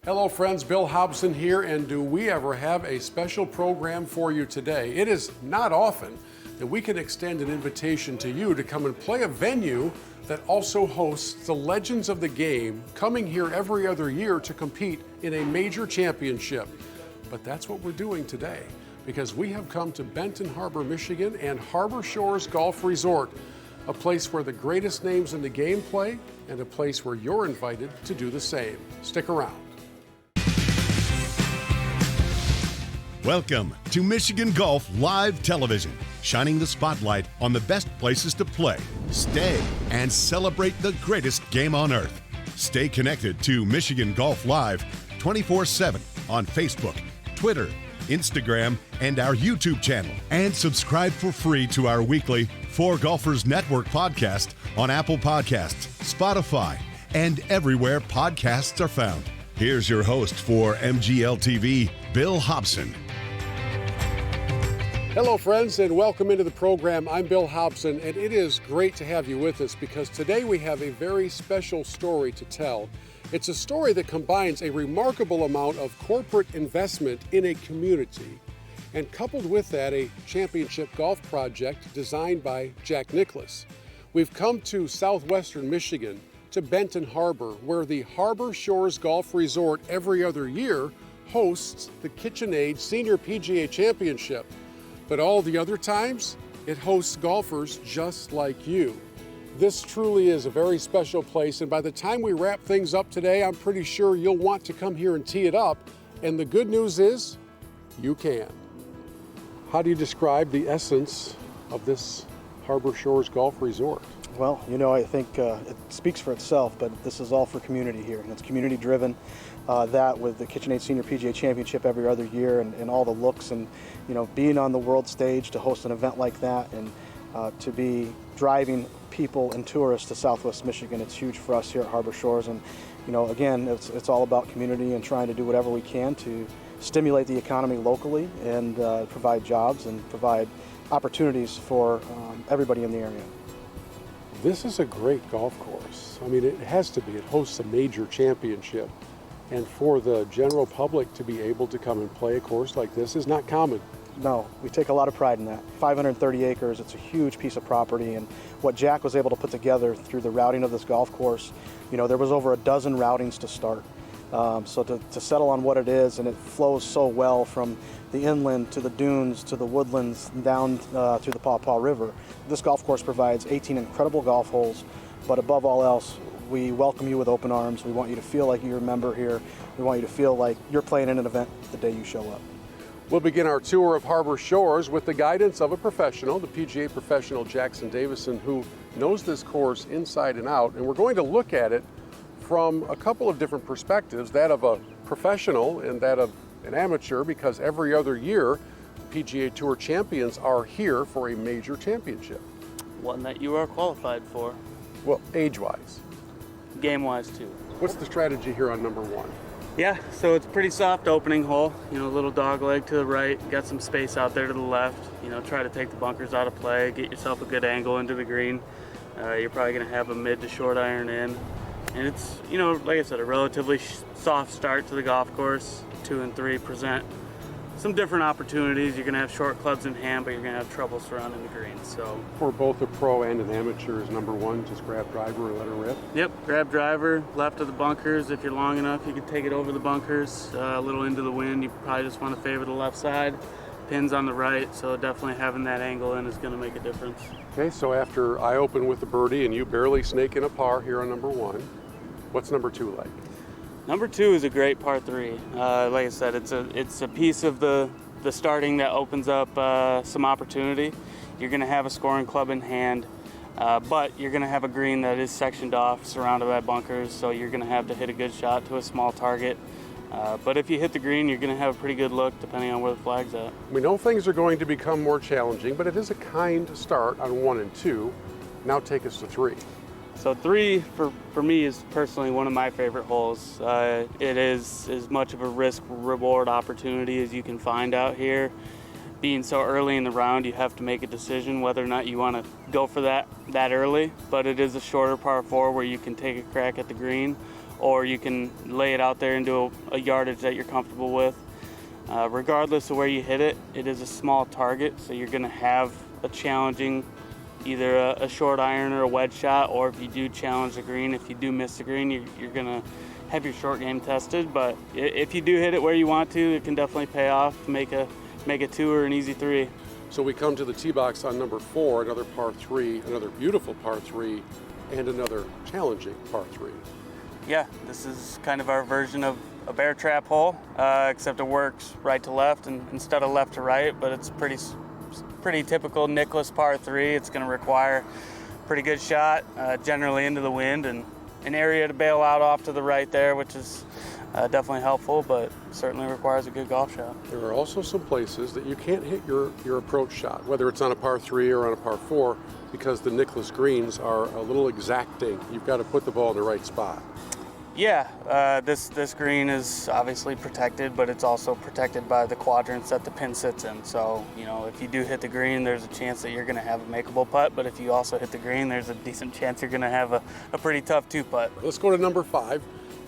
Hello friends, Bill Hobson here, and do we ever have a special program for you today? It is not often that we can extend an invitation to you to come and play a venue that also hosts the legends of the game coming here every other year to compete in a major championship. But that's what we're doing today, because we have come to Benton Harbor, Michigan and Harbor Shores Golf Resort, a place where the greatest names in the game play and a place where you're invited to do the same. Stick around. Welcome to Michigan Golf Live Television, shining the spotlight on the best places to play, stay, and celebrate the greatest game on earth. Stay connected to Michigan Golf Live 24/7 on Facebook, Twitter, Instagram, and our YouTube channel. And subscribe for free to our weekly FORE Golfers Network podcast on Apple Podcasts, Spotify, and everywhere podcasts are found. Here's your host for MGL TV, Bill Hobson. Hello friends, and welcome into the program. I'm Bill Hobson, and it is great to have you with us because today we have a very special story to tell. It's a story that combines a remarkable amount of corporate investment in a community, and coupled with that, a championship golf project designed by Jack Nicklaus. We've come to southwestern Michigan, to Benton Harbor, where the Harbor Shores Golf Resort every other year hosts the KitchenAid Senior PGA Championship. But all the other times, it hosts golfers just like you. This truly is a very special place, and by the time we wrap things up today, I'm pretty sure you'll want to come here and tee it up. And the good news is, you can. How do you describe the essence of this Harbor Shores Golf Resort? Well, you know, I think it speaks for itself, but this is all for community here, and it's community driven. That with the KitchenAid Senior PGA Championship every other year and all the looks and, you know, being on the world stage to host an event like that and to be driving people and tourists to Southwest Michigan, it's huge for us here at Harbor Shores. And, you know, again, it's all about community and trying to do whatever we can to stimulate the economy locally and provide jobs and provide opportunities for everybody in the area. This is a great golf course. I mean, it has to be. It hosts a major championship. And for the general public to be able to come and play a course like this is not common. No, we take a lot of pride in that. 530 acres, it's a huge piece of property, and what Jack was able to put together through the routing of this golf course, you know, there was over a dozen routings to start. So to settle on what it is, and it flows so well from the inland to the dunes to the woodlands down to the Paw Paw River. This golf course provides 18 incredible golf holes, but above all else, we welcome you with open arms. We want you to feel like you're a member here. We want you to feel like you're playing in an event the day you show up. We'll begin our tour of Harbor Shores with the guidance of a professional, the PGA professional Jackson Davison, who knows this course inside and out. And we're going to look at it from a couple of different perspectives, that of a professional and that of an amateur, because every other year, PGA Tour champions are here for a major championship. One that you are qualified for. Well, age-wise. Game-wise, too. What's the strategy here on number one? Yeah, so it's pretty soft opening hole. You know, a little dog leg to the right, got some space out there to the left. You know, try to take the bunkers out of play, get yourself a good angle into the green. You're probably going to have a mid to short iron in. And it's, you know, like I said, a relatively soft start to the golf course. 2 and 3 present some different opportunities. You're going to have short clubs in hand, but you're going to have trouble surrounding the green. So for both a pro and an amateur, is number one just grab driver and let her rip? Yep, grab driver, left of the bunkers. If you're long enough, you can take it over the bunkers, a little into the wind. You probably just want to favor the left side. Pins on the right, so definitely having that angle in is going to make a difference. Okay, so after I open with the birdie and you barely snake in a par here on number one, what's number two like? Number 2 is a great par 3. Like I said, it's a piece of the starting that opens up some opportunity. You're going to have a scoring club in hand, but you're going to have a green that is sectioned off, surrounded by bunkers, so you're going to have to hit a good shot to a small target. But if you hit the green, you're going to have a pretty good look depending on where the flag's at. We know things are going to become more challenging, but it is a kind start on 1 and 2. Now take us to 3. So 3, for me, is personally one of my favorite holes. It is as much of a risk-reward opportunity as you can find out here. Being so early in the round, you have to make a decision whether or not you want to go for that early, but it is a shorter par 4 where you can take a crack at the green, or you can lay it out there into a yardage that you're comfortable with. Regardless of where you hit it, it is a small target, so you're going to have a challenging, either a short iron or a wedge shot, or if you do challenge the green, if you do miss the green, you're going to have your short game tested. But if you do hit it where you want to, it can definitely pay off to make a 2 or an easy 3. So we come to the tee box on number 4, another par 3, another beautiful par 3, and another challenging par 3. Yeah, this is kind of our version of a bear trap hole, except it works right to left instead of left to right, but it's pretty typical Nicklaus par 3. It's going to require a pretty good shot, generally into the wind, and an area to bail out off to the right there, which is definitely helpful, but certainly requires a good golf shot. There are also some places that you can't hit your approach shot, whether it's on a par 3 or on a par 4, because the Nicklaus greens are a little exacting. You've got to put the ball in the right spot. Yeah, this green is obviously protected, but it's also protected by the quadrants that the pin sits in. So, if you do hit the green, there's a chance that you're going to have a makeable putt, but if you also hit the green, there's a decent chance you're going to have a pretty tough 2-putt. Let's go to number 5,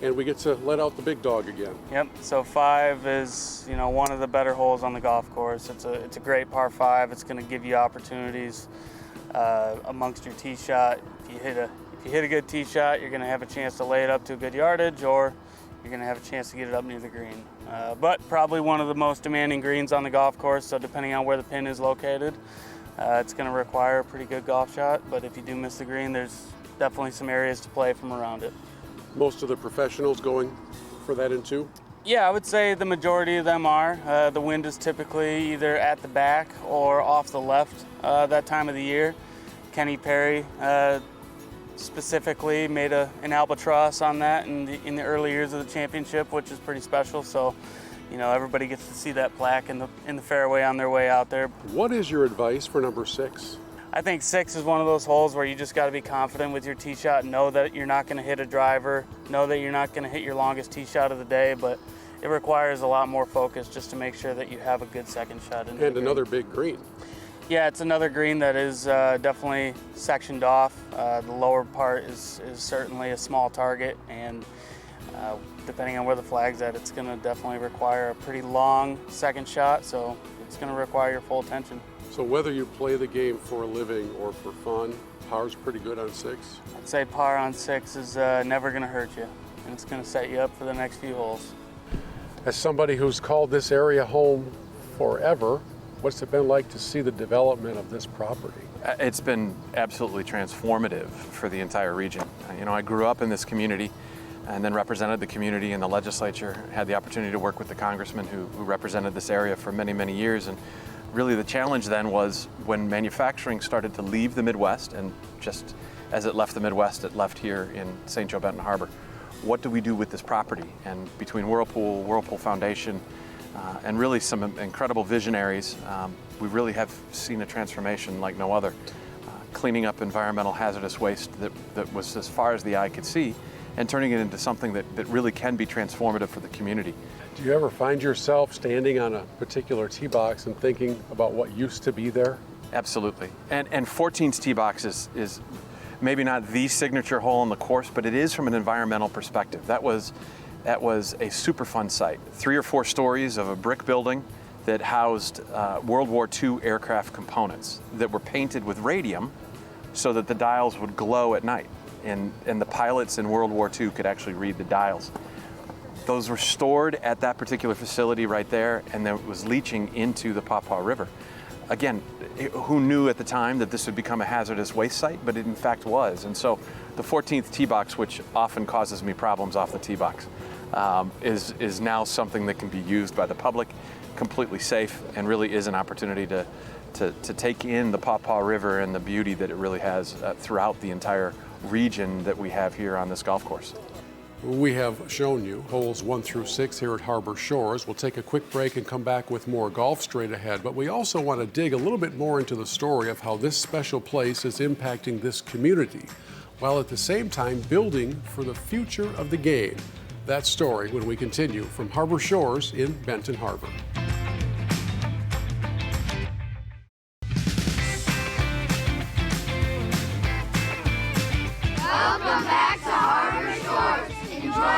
and we get to let out the big dog again. Yep, so 5 is, one of the better holes on the golf course. It's a great par 5. It's going to give you opportunities amongst your tee shot. If you hit a good tee shot, you're going to have a chance to lay it up to a good yardage, or you're going to have a chance to get it up near the green. But probably one of the most demanding greens on the golf course, so depending on where the pin is located, it's going to require a pretty good golf shot. But if you do miss the green, there's definitely some areas to play from around it. Most of the professionals going for that in 2? Yeah, I would say the majority of them are. The wind is typically either at the back or off the left that time of the year. Kenny Perry specifically made an albatross on that in the early years of the championship, which is pretty special. So, everybody gets to see that plaque in the fairway on their way out there. What is your advice for number 6? I think 6 is one of those holes where you just got to be confident with your tee shot, know that you're not going to hit a driver, know that you're not going to hit your longest tee shot of the day, but it requires a lot more focus just to make sure that you have a good second shot. And another big green. Yeah, it's another green that is definitely sectioned off. The lower part is certainly a small target, and depending on where the flag's at, it's going to definitely require a pretty long second shot, so it's going to require your full attention. So whether you play the game for a living or for fun, par's pretty good on 6? I'd say par on 6 is never going to hurt you, and it's going to set you up for the next few holes. As somebody who's called this area home forever, what's it been like to see the development of this property? It's been absolutely transformative for the entire region. I grew up in this community and then represented the community in the legislature, had the opportunity to work with the congressman who represented this area for many, many years. And really the challenge then was when manufacturing started to leave the Midwest, and just as it left the Midwest, it left here in St. Joe Benton Harbor. What do we do with this property? And between Whirlpool Foundation, and really some incredible visionaries, we really have seen a transformation like no other. Cleaning up environmental hazardous waste that was as far as the eye could see, and turning it into something that really can be transformative for the community. Do you ever find yourself standing on a particular tee box and thinking about what used to be there? Absolutely. And 14's tee box is maybe not the signature hole on the course, but it is from an environmental perspective. That was a super fun site. 3 or 4 stories of a brick building that housed World War II aircraft components that were painted with radium so that the dials would glow at night. And the pilots in World War II could actually read the dials. Those were stored at that particular facility right there, and then it was leaching into the Paw Paw River. Again, who knew at the time that this would become a hazardous waste site, but it in fact was. And so the 14th tee box, which often causes me problems off the tee box, is now something that can be used by the public, completely safe, and really is an opportunity to take in the Paw Paw River and the beauty that it really has throughout the entire region that we have here on this golf course. We have shown you holes 1 through 6 here at Harbor Shores. We'll take a quick break and come back with more golf straight ahead, but we also want to dig a little bit more into the story of how this special place is impacting this community, while at the same time building for the future of the game. That story when we continue from Harbor Shores in Benton Harbor. Welcome back to Harbor Shores. Enjoy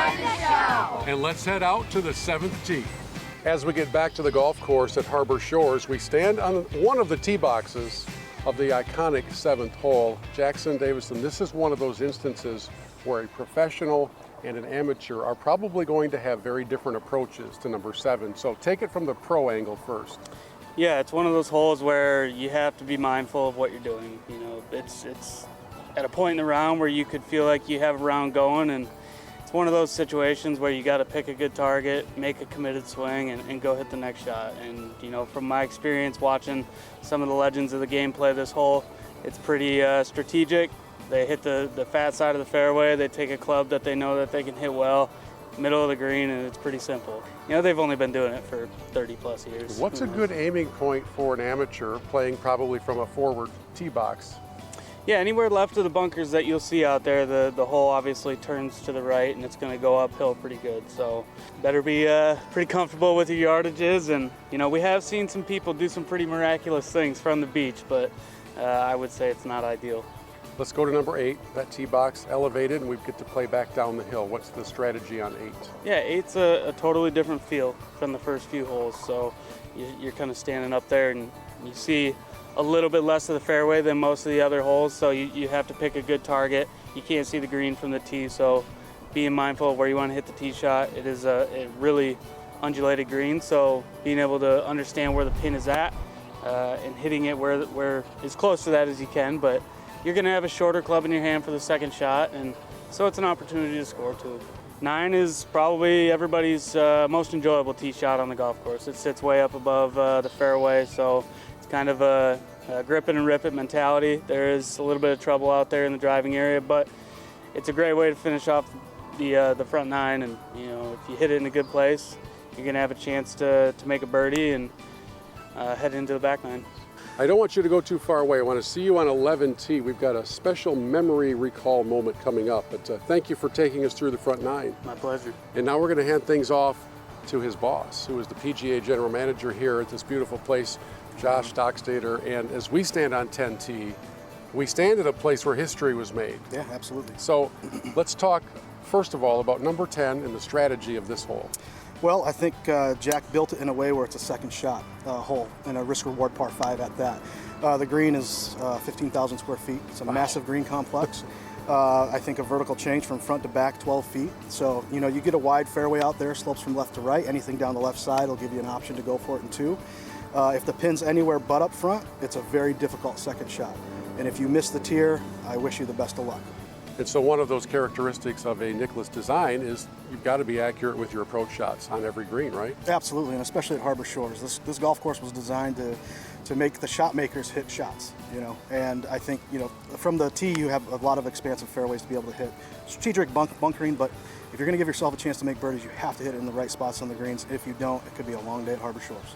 And let's head out to the 7th tee. As we get back to the golf course at Harbor Shores, we stand on one of the tee boxes of the iconic 7th hole. Jackson Davison, this is one of those instances where a professional and an amateur are probably going to have very different approaches to number 7. So take it from the pro angle first. Yeah, it's one of those holes where you have to be mindful of what you're doing. You know, it's at a point in the round where you could feel like you have a round going, and it's one of those situations where you got to pick a good target, make a committed swing, and go hit the next shot. And you know, from my experience watching some of the legends of the game play this hole, it's pretty strategic. They hit the fat side of the fairway. They take a club that they know that they can hit well, middle of the green, and it's pretty simple. You know, they've only been doing it for 30 plus years. What's a good aiming point for an amateur playing probably from a forward tee box? Yeah, anywhere left of the bunkers that you'll see out there, the hole obviously turns to the right and it's going to go uphill pretty good. So better be pretty comfortable with your yardages. And you know, we have seen some people do some pretty miraculous things from the beach, but I would say it's not ideal. Let's go to number 8, that tee box elevated, and we get to play back down the hill. What's the strategy on 8? Yeah, 8's a totally different feel from the first few holes. So you're kind of standing up there and you see a little bit less of the fairway than most of the other holes, so you have to pick a good target. You can't see the green from the tee, so being mindful of where you want to hit the tee shot. It is a really undulated green, so being able to understand where the pin is at and hitting it where as close to that as you can, but you're going to have a shorter club in your hand for the second shot, and so it's an opportunity to score too. 9 is probably everybody's most enjoyable tee shot on the golf course. It sits way up above the fairway, so it's kind of a grip it and rip it mentality. There is a little bit of trouble out there in the driving area, but it's a great way to finish off the front 9. And you know, if you hit it in a good place, you're going to have a chance to make a birdie and head into the back 9. I don't want you to go too far away. I want to see you on 11T. We've got a special memory recall moment coming up, but thank you for taking us through the front 9. My pleasure. And now we're going to hand things off to his boss, who is the PGA General Manager here at this beautiful place, Josh Stockstader. And as we stand on 10T, we stand at a place where history was made. Yeah, absolutely. So let's talk, first of all, about number 10 and the strategy of this hole. Well, I think Jack built it in a way where it's a second shot hole and a risk-reward par 5 at that. The green is 15,000 square feet. It's a massive green complex. I think a vertical change from front to back, 12 feet. So, you know, you get a wide fairway out there, slopes from left to right. Anything down the left side will give you an option to go for it in 2. If the pin's anywhere but up front, it's a very difficult second shot. And if you miss the tier, I wish you the best of luck. And so one of those characteristics of a Nicklaus design is you've got to be accurate with your approach shots on every green, right? Absolutely, and especially at Harbor Shores. This golf course was designed to make the shot makers hit shots, you know. And I think, you know, from the tee you have a lot of expansive fairways to be able to hit strategic bunkering, but if you're going to give yourself a chance to make birdies, you have to hit it in the right spots on the greens. If you don't, it could be a long day at Harbor Shores.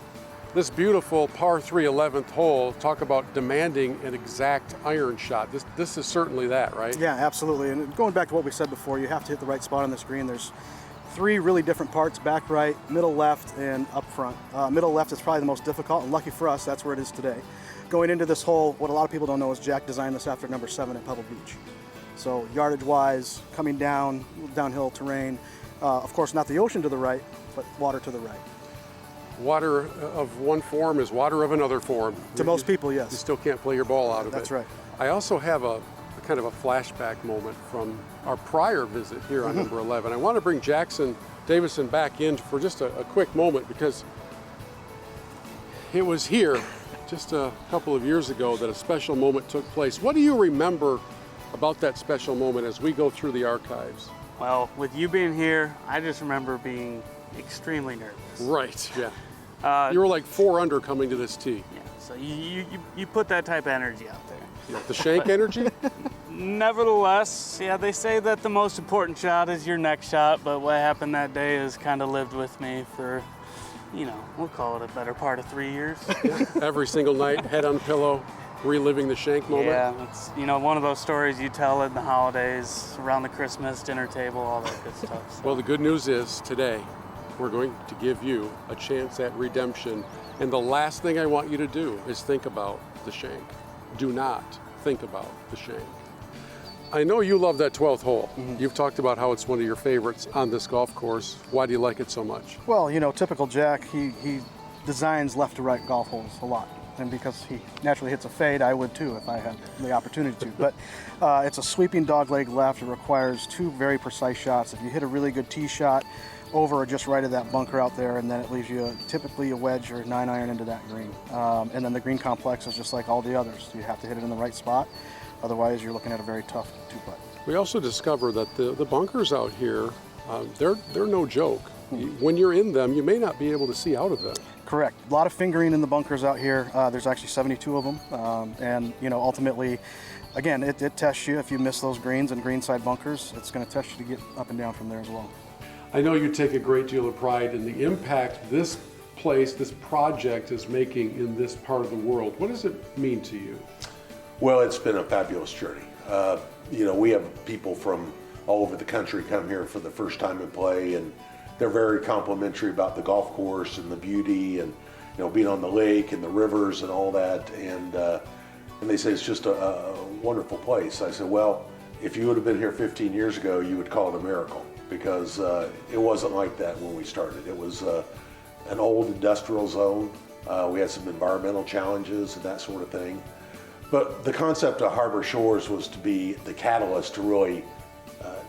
This beautiful par 3 11th hole, talk about demanding an exact iron shot. This is certainly that, right? Yeah, absolutely. And going back to what we said before, you have to hit the right spot on this green. There's 3 really different parts: back right, middle left, and up front. Middle left is probably the most difficult, and lucky for us, that's where it is today. Going into this hole, what a lot of people don't know is Jack designed this after number 7 at Pebble Beach. So yardage-wise, coming down, downhill terrain, of course not the ocean to the right, but water to the right. Water of one form is water of another form. To most people, yes. You still can't play your ball out of it. That's right. I also have a kind of a flashback moment from our prior visit here on number 11. I want to bring Jackson Davison back in for just a quick moment, because it was here just a couple of years ago that a special moment took place. What do you remember about that special moment as we go through the archives? Well, with you being here, I just remember being extremely nervous. Right, yeah. You were like 4 under coming to this tee. Yeah, so you put that type of energy out there. Yeah, the shank energy? Nevertheless, yeah, they say that the most important shot is your next shot, but what happened that day has kind of lived with me for, you know, we'll call it a better part of 3 years. Yeah. Every single night, head on pillow, reliving the shank moment. Yeah, it's, you know, one of those stories you tell in the holidays, around the Christmas dinner table, all that good stuff. So. Well, the good news is today we're going to give you a chance at redemption, and the last thing I want you to do is think about the shank. Do not think about the shank. I know you love that 12th hole. You've talked about how it's one of your favorites on this golf course. Why do you like it so much? Well, you know, typical Jack, he designs left to right golf holes a lot. And because he naturally hits a fade, I would too if I had the opportunity to. But it's a sweeping dogleg left. It requires two very precise shots. If you hit a really good tee shot over or just right of that bunker out there, and then it leaves you typically a wedge or 9-iron into that green. And then the green complex is just like all the others. You have to hit it in the right spot. Otherwise, you're looking at a very tough two-putt. We also discover that the bunkers out here, they're no joke. When you're in them, you may not be able to see out of them. Correct. A lot of fingering in the bunkers out here. There's actually 72 of them. And, you know, ultimately, again, it tests you. If you miss those greens and greenside bunkers, it's going to test you to get up and down from there as well. I know you take a great deal of pride in the impact this place, this project is making in this part of the world. What does it mean to you? Well, it's been a fabulous journey. You know, we have people from all over the country come here for the first time and play, and they're very complimentary about the golf course and the beauty and, you know, being on the lake and the rivers and all that. And they say it's just a wonderful place. I said, well, if you would have been here 15 years ago, you would call it a miracle, because it wasn't like that when we started. It was an old industrial zone. We had some environmental challenges and that sort of thing. But the concept of Harbor Shores was to be the catalyst to really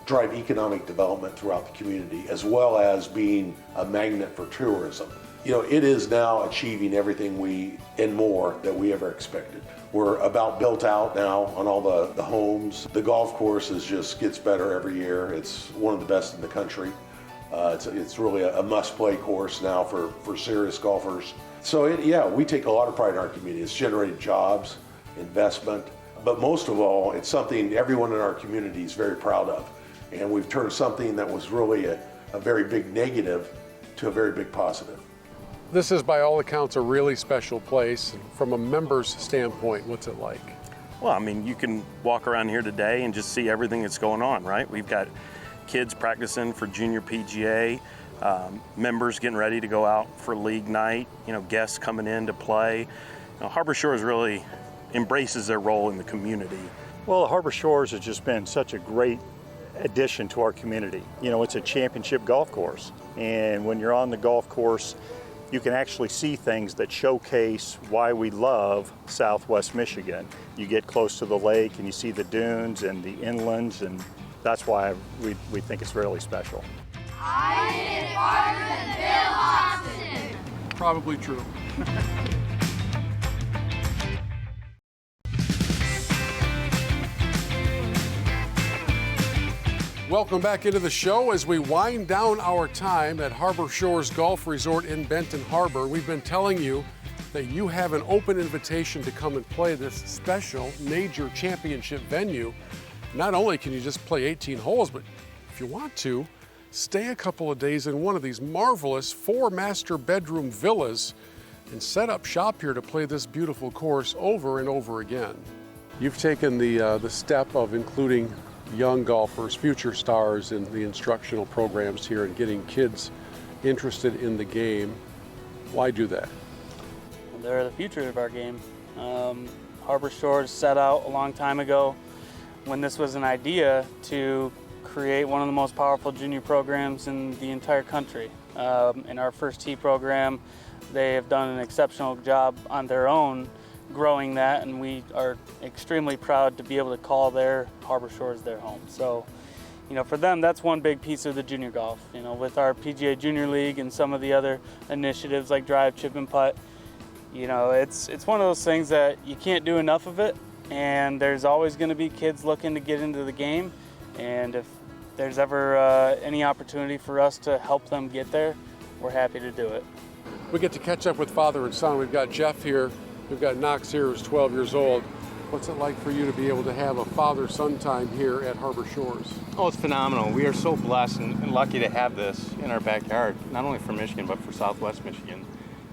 drive economic development throughout the community, as well as being a magnet for tourism. You know, it is now achieving everything and more that we ever expected. We're about built out now on all the homes. The golf course just gets better every year. It's one of the best in the country. It's really a must-play course now for serious golfers. So yeah, we take a lot of pride in our community. It's generated jobs, investment, but most of all, it's something everyone in our community is very proud of. And we've turned something that was really a very big negative to a very big positive. This is, by all accounts, a really special place. From a member's standpoint, what's it like? Well, I mean, you can walk around here today and just see everything that's going on, right? We've got kids practicing for junior PGA, members getting ready to go out for league night, you know, guests coming in to play. You know, Harbor Shores really embraces their role in the community. Well, Harbor Shores has just been such a great addition to our community. You know, it's a championship golf course, and when you're on the golf course, you can actually see things that showcase why we love Southwest Michigan. You get close to the lake and you see the dunes and the inlands, and that's why we think it's really special. I hit it harder than Bill Hobson. Probably true. Welcome back into the show as we wind down our time at Harbor Shores Golf Resort in Benton Harbor. We've been telling you that you have an open invitation to come and play this special major championship venue. Not only can you just play 18 holes, but if you want to, stay a couple of days in one of these marvelous 4 master bedroom villas and set up shop here to play this beautiful course over and over again. You've taken the step of including young golfers, future stars in the instructional programs here and getting kids interested in the game. Why do that? They're the future of our game. Harbor Shores set out a long time ago when this was an idea to create one of the most powerful junior programs in the entire country. In our first tee program, they have done an exceptional job on their own growing that, and we are extremely proud to be able to call their Harbor Shores their home. So, you know, for them, that's one big piece of the junior golf. You know, with our PGA Junior League and some of the other initiatives like drive, chip, and putt, you know, it's one of those things that you can't do enough of it, and there's always going to be kids looking to get into the game, and if there's ever any opportunity for us to help them get there, we're happy to do it. We get to catch up with father and son. We've got Jeff here. We've got Knox here, who's 12 years old. What's it like for you to be able to have a father-son time here at Harbor Shores? Oh, it's phenomenal. We are so blessed and lucky to have this in our backyard, not only for Michigan, but for Southwest Michigan.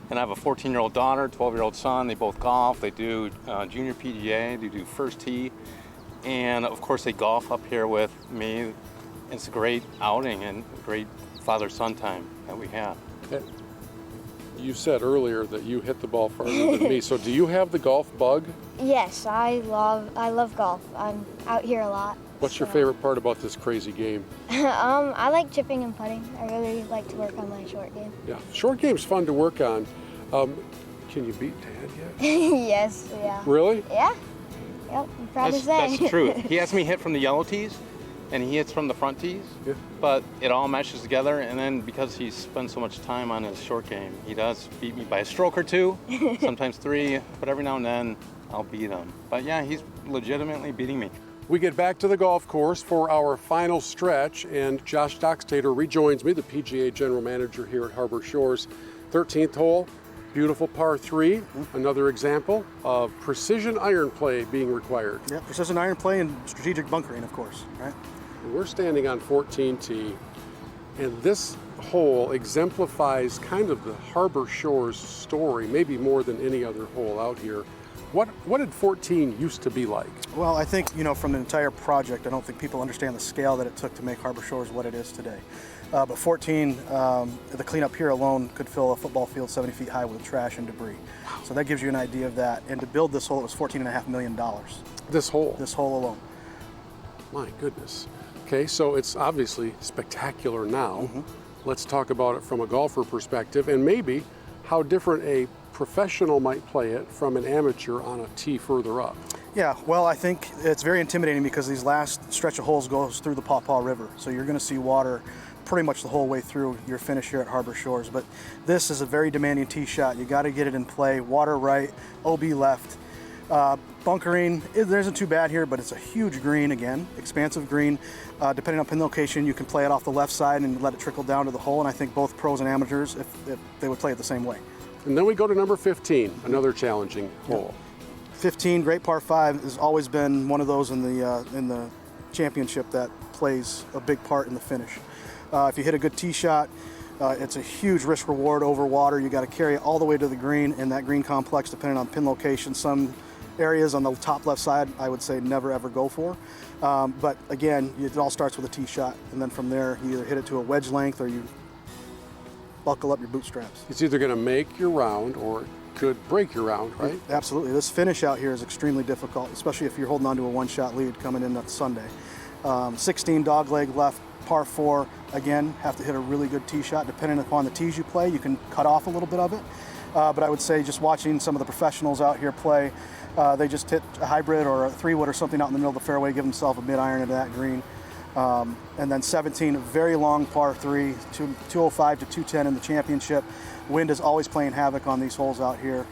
And I have a 14-year-old daughter, 12-year-old son. They both golf. They do junior PGA. They do first tee. And, of course, they golf up here with me. It's a great outing and a great father-son time that we have. You said earlier that you hit the ball farther than me, so do you have the golf bug? Yes, I love golf. I'm out here a lot. What's your favorite part about this crazy game? I like chipping and putting. I really like to work on my short game. Yeah, short game's fun to work on. Can you beat Dad yet? Yes, yeah. Really? Yeah. Yep, I'm proud to say. That's true. He has me hit from the yellow tees, and he hits from the front tees. Yeah. But it all meshes together, and then because he spends so much time on his short game, he does beat me by a stroke or two, sometimes 3, but every now and then I'll beat him. But yeah, he's legitimately beating me. We get back to the golf course for our final stretch, and Josh Dockstader rejoins me, the PGA General Manager here at Harbor Shores. 13th hole, beautiful par 3, another example of precision iron play being required. Yeah, precision iron play and strategic bunkering, of course, right? We're standing on 14T, and this hole exemplifies kind of the Harbor Shores story, maybe more than any other hole out here. What did 14 used to be like? Well, I think, from the entire project, I don't think people understand the scale that it took to make Harbor Shores what it is today. But 14, the cleanup here alone could fill a football field 70 feet high with trash and debris. So that gives you an idea of that. And to build this hole, it was $14.5 million. This hole? This hole alone. My goodness. Okay, so it's obviously spectacular now. Let's talk about it from a golfer perspective, and maybe how different a professional might play it from an amateur on a tee further up. Yeah, well, I think it's very intimidating because these last stretch of holes goes through the Paw Paw River. So you're going to see water pretty much the whole way through your finish here at Harbor Shores. But this is a very demanding tee shot. You got to get it in play. Water right, OB left. Bunkering, it isn't too bad here, but it's a huge green again, expansive green. Depending on pin location, you can play it off the left side and let it trickle down to the hole. And I think both pros and amateurs, if they would play it the same way. And then we go to number 15, another challenging hole. 15, great par 5, has always been one of those in the championship that plays a big part in the finish. If you hit a good tee shot, it's a huge risk reward over water. You got to carry it all the way to the green in that green complex, depending on pin location. Some areas on the top left side, I would say never ever go for. But again, it all starts with a tee shot, and then from there, you either hit it to a wedge length or you buckle up your bootstraps. It's either going to make your round or it could break your round, right? Absolutely. This finish out here is extremely difficult, especially if you're holding on to a one-shot lead coming in that Sunday. 16 dogleg left, par 4. Again, have to hit a really good tee shot. Depending upon the tees you play, you can cut off a little bit of it. But I would say just watching some of the professionals out here play, they just hit a hybrid or a 3-wood or something out in the middle of the fairway, give themselves a mid-iron into that green. And then 17, a very long par 3, 205 to 210 in the championship. Wind is always playing havoc on these holes out here.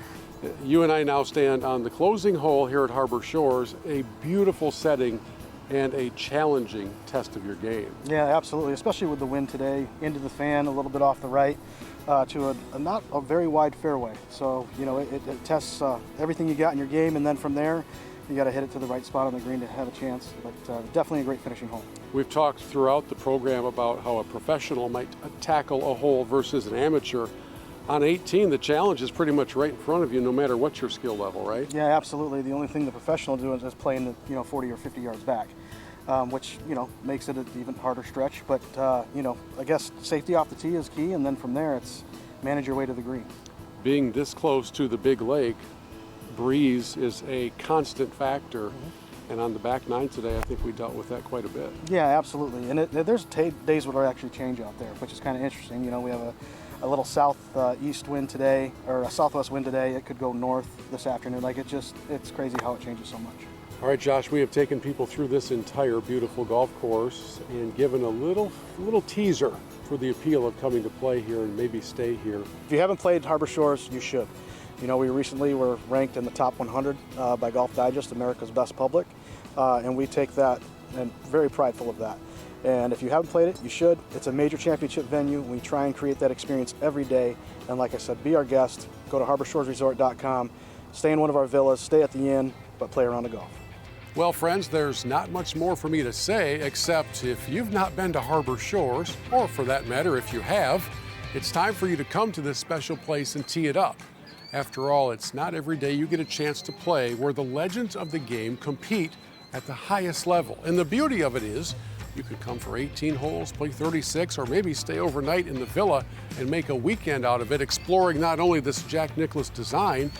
You and I now stand on the closing hole here at Harbor Shores, a beautiful setting and a challenging test of your game. Yeah, absolutely, especially with the wind today, into the fan, a little bit off the right, to a not a very wide fairway. So, it tests everything you got in your game, and then from there, you got to hit it to the right spot on the green to have a chance, but definitely a great finishing hole. We've talked throughout the program about how a professional might tackle a hole versus an amateur. On 18, the challenge is pretty much right in front of you, no matter what your skill level, right? Yeah, absolutely. The only thing the professional doing is playing, 40 or 50 yards back, which, makes it an even harder stretch. But, I guess safety off the tee is key, and then from there, it's manage your way to the green. Being this close to the big lake, breeze is a constant factor. And on the back 9 today, I think we dealt with that quite a bit. Yeah, absolutely. And there's days where it'll actually change out there, which is kind of interesting. We have a little southeast wind today, or a southwest wind today. It could go north this afternoon. It's crazy how it changes so much. All right, Josh, we have taken people through this entire beautiful golf course and given a little teaser for the appeal of coming to play here and maybe stay here. If you haven't played Harbor Shores, you should. We recently were ranked in the top 100 by Golf Digest, America's Best Public, and we take that and very prideful of that. And if you haven't played it, you should. It's a major championship venue. We try and create that experience every day. And like I said, be our guest. Go to harborshoresresort.com, stay in one of our villas, stay at the inn, but play around the golf. Well, friends, there's not much more for me to say, except if you've not been to Harbor Shores, or for that matter, if you have, it's time for you to come to this special place and tee it up. After all, it's not every day you get a chance to play where the legends of the game compete at the highest level. And the beauty of it is, you could come for 18 holes, play 36, or maybe stay overnight in the villa and make a weekend out of it, exploring not only this Jack Nicklaus design,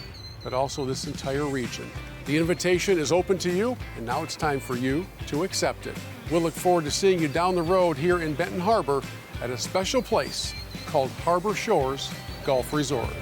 but also this entire region. The invitation is open to you, and now it's time for you to accept it. We'll look forward to seeing you down the road here in Benton Harbor at a special place called Harbor Shores Golf Resort.